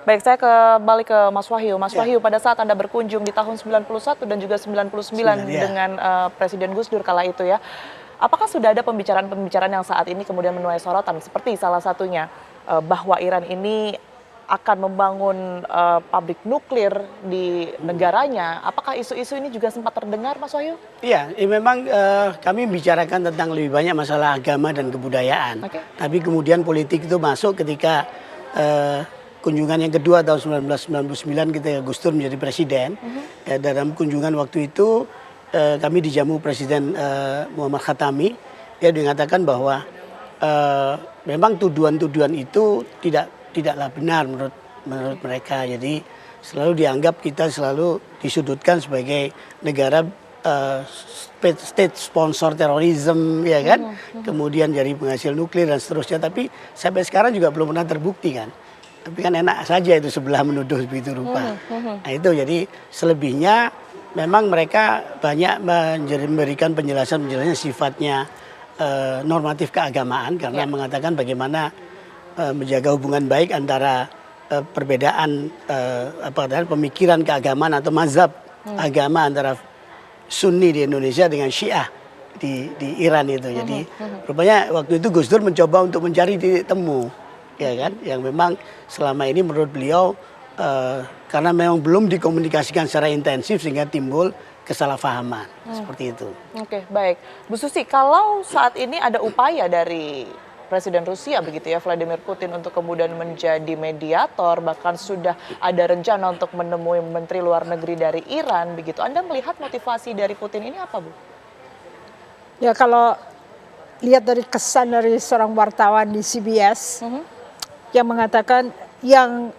Baik, saya kembali ke Mas Wahyu. Mas Wahyu, pada saat Anda berkunjung di tahun 91 dan juga 99 dengan Presiden Gus Dur kala itu ya, apakah sudah ada pembicaraan-pembicaraan yang saat ini kemudian menuai sorotan seperti salah satunya bahwa Iran ini akan membangun pabrik nuklir di negaranya? Apakah isu-isu ini juga sempat terdengar, Mas Wahyu? Iya, memang kami bicarakan tentang lebih banyak masalah agama dan kebudayaan. Tapi kemudian politik itu masuk ketika kunjungan yang kedua tahun 1999 ketika Gus Dur menjadi presiden. Dalam kunjungan waktu itu kami dijamu Presiden Muhammad Khatami. Dia mengatakan bahwa memang tuduhan-tuduhan itu tidaklah benar menurut mereka. Jadi selalu dianggap kita selalu disudutkan sebagai negara state sponsor terorisme, ya kan? Kemudian jadi penghasil nuklir dan seterusnya. Tapi sampai sekarang juga belum pernah terbukti kan. Tapi kan enak saja itu sebelah menuduh begitu rupa. Nah itu jadi selebihnya memang mereka banyak memberikan penjelasan sifatnya normatif keagamaan karena mengatakan bagaimana menjaga hubungan baik antara perbedaan pemikiran keagamaan atau mazhab agama antara Sunni di Indonesia dengan Syiah di Iran itu. Jadi rupanya waktu itu Gus Dur mencoba untuk mencari titik temu, ya kan, yang memang selama ini menurut beliau karena memang belum dikomunikasikan secara intensif sehingga timbul kesalahpahaman seperti itu. Oke, baik. Bu Susi, kalau saat ini ada upaya dari Presiden Rusia begitu ya, Vladimir Putin untuk kemudian menjadi mediator, bahkan sudah ada rencana untuk menemui Menteri Luar Negeri dari Iran begitu. Anda melihat motivasi dari Putin ini apa, Bu? Ya kalau lihat dari kesan dari seorang wartawan di CBS yang mengatakan yang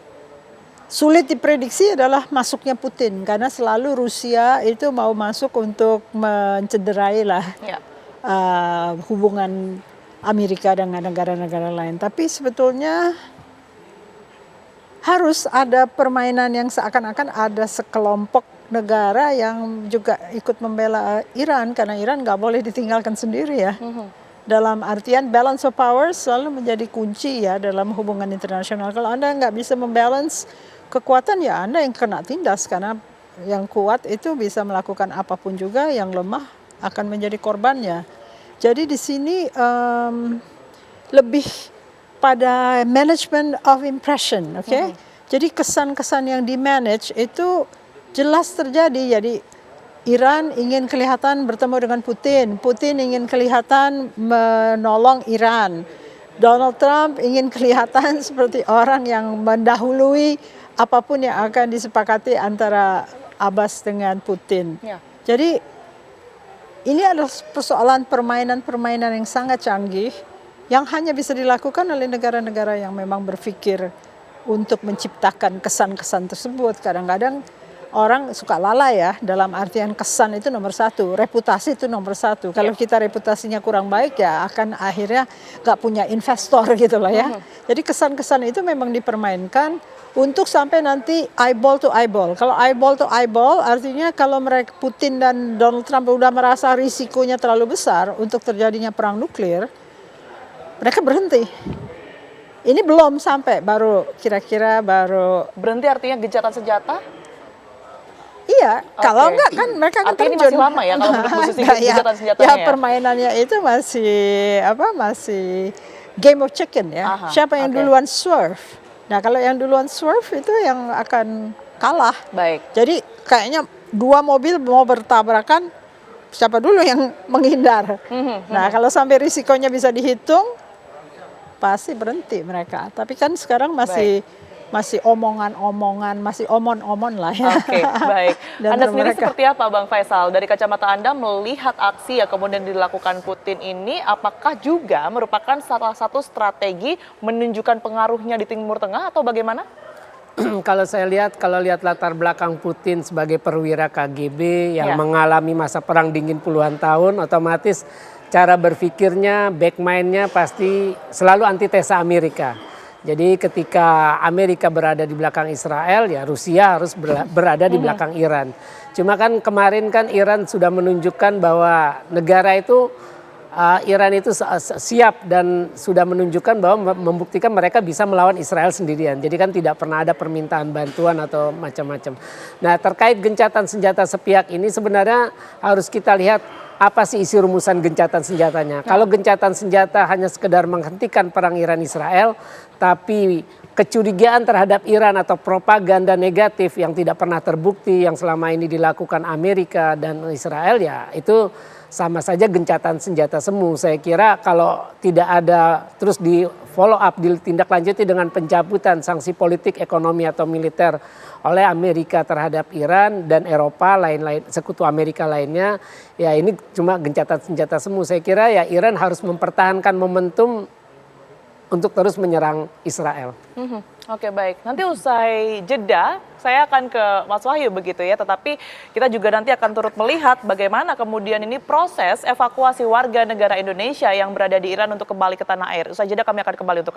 sulit diprediksi adalah masuknya Putin karena selalu Rusia itu mau masuk untuk mencederai lah hubungan Amerika dengan negara-negara lain. Tapi sebetulnya harus ada permainan yang seakan-akan ada sekelompok negara yang juga ikut membela Iran karena Iran nggak boleh ditinggalkan sendiri ya. Dalam artian balance of power selalu menjadi kunci ya dalam hubungan internasional. Kalau Anda nggak bisa membalance kekuatan ya Anda yang kena tindas karena yang kuat itu bisa melakukan apapun juga, yang lemah akan menjadi korbannya. Jadi di sini lebih pada management of impression, oke? Jadi kesan-kesan yang di manage itu jelas terjadi. Jadi Iran ingin kelihatan bertemu dengan Putin, Putin ingin kelihatan menolong Iran, Donald Trump ingin kelihatan seperti orang yang mendahului apapun yang akan disepakati antara Abbas dengan Putin. Jadi ini adalah persoalan permainan-permainan yang sangat canggih yang hanya bisa dilakukan oleh negara-negara yang memang berpikir untuk menciptakan kesan-kesan tersebut. Kadang-kadang orang suka lalai ya, dalam artian kesan itu nomor satu, reputasi itu nomor satu. Kalau kita reputasinya kurang baik ya akan akhirnya nggak punya investor gitu lah ya. Jadi kesan-kesan itu memang dipermainkan untuk sampai nanti eyeball to eyeball. Kalau eyeball to eyeball artinya kalau mereka Putin dan Donald Trump udah merasa risikonya terlalu besar untuk terjadinya perang nuklir, mereka berhenti. Ini belum sampai, baru kira-kira baru berhenti artinya gencatan senjata? Iya, kalau enggak kan mereka akan terjun. Ini masih lama ya kalau untuk posisi gencatan senjatanya. Ya permainannya itu masih game of chicken ya. Siapa yang duluan swerve? Nah kalau yang duluan swerve itu yang akan kalah. Baik. Jadi kayaknya dua mobil mau bertabrakan, siapa dulu yang menghindar. Nah kalau sampai risikonya bisa dihitung, pasti berhenti mereka. Tapi kan sekarang masih omongan-omongan, masih omon-omon lah ya. Oke, baik. Anda sendiri seperti apa Bang Faisal? Dari kacamata Anda melihat aksi yang kemudian dilakukan Putin ini, apakah juga merupakan salah satu strategi menunjukkan pengaruhnya di Timur Tengah atau bagaimana? Kalau saya lihat, latar belakang Putin sebagai perwira KGB yang mengalami masa perang dingin puluhan tahun, otomatis cara berpikirnya, backmind-nya pasti selalu antitesa Amerika. Jadi ketika Amerika berada di belakang Israel, ya Rusia harus berada di belakang Iran. Cuma kan kemarin kan Iran sudah menunjukkan bahwa negara itu Iran itu siap dan sudah menunjukkan bahwa membuktikan mereka bisa melawan Israel sendirian. Jadi kan tidak pernah ada permintaan bantuan atau macam-macam. Nah, terkait gencatan senjata sepihak ini sebenarnya harus kita lihat apa sih isi rumusan gencatan senjatanya. Kalau gencatan senjata hanya sekedar menghentikan perang Iran-Israel, tapi kecurigaan terhadap Iran atau propaganda negatif yang tidak pernah terbukti yang selama ini dilakukan Amerika dan Israel, ya itu sama saja gencatan senjata semu. Saya kira kalau tidak ada terus di follow up, ditindaklanjuti dengan pencabutan sanksi politik, ekonomi atau militer oleh Amerika terhadap Iran dan Eropa lain-lain, sekutu Amerika lainnya, ya ini cuma gencatan senjata semu. Saya kira ya Iran harus mempertahankan momentum untuk terus menyerang Israel. Oke, baik. Nanti usai jeda, saya akan ke Mas Wahyu begitu ya. Tetapi kita juga nanti akan turut melihat bagaimana kemudian ini proses evakuasi warga negara Indonesia yang berada di Iran untuk kembali ke tanah air. Usai jeda kami akan kembali untuk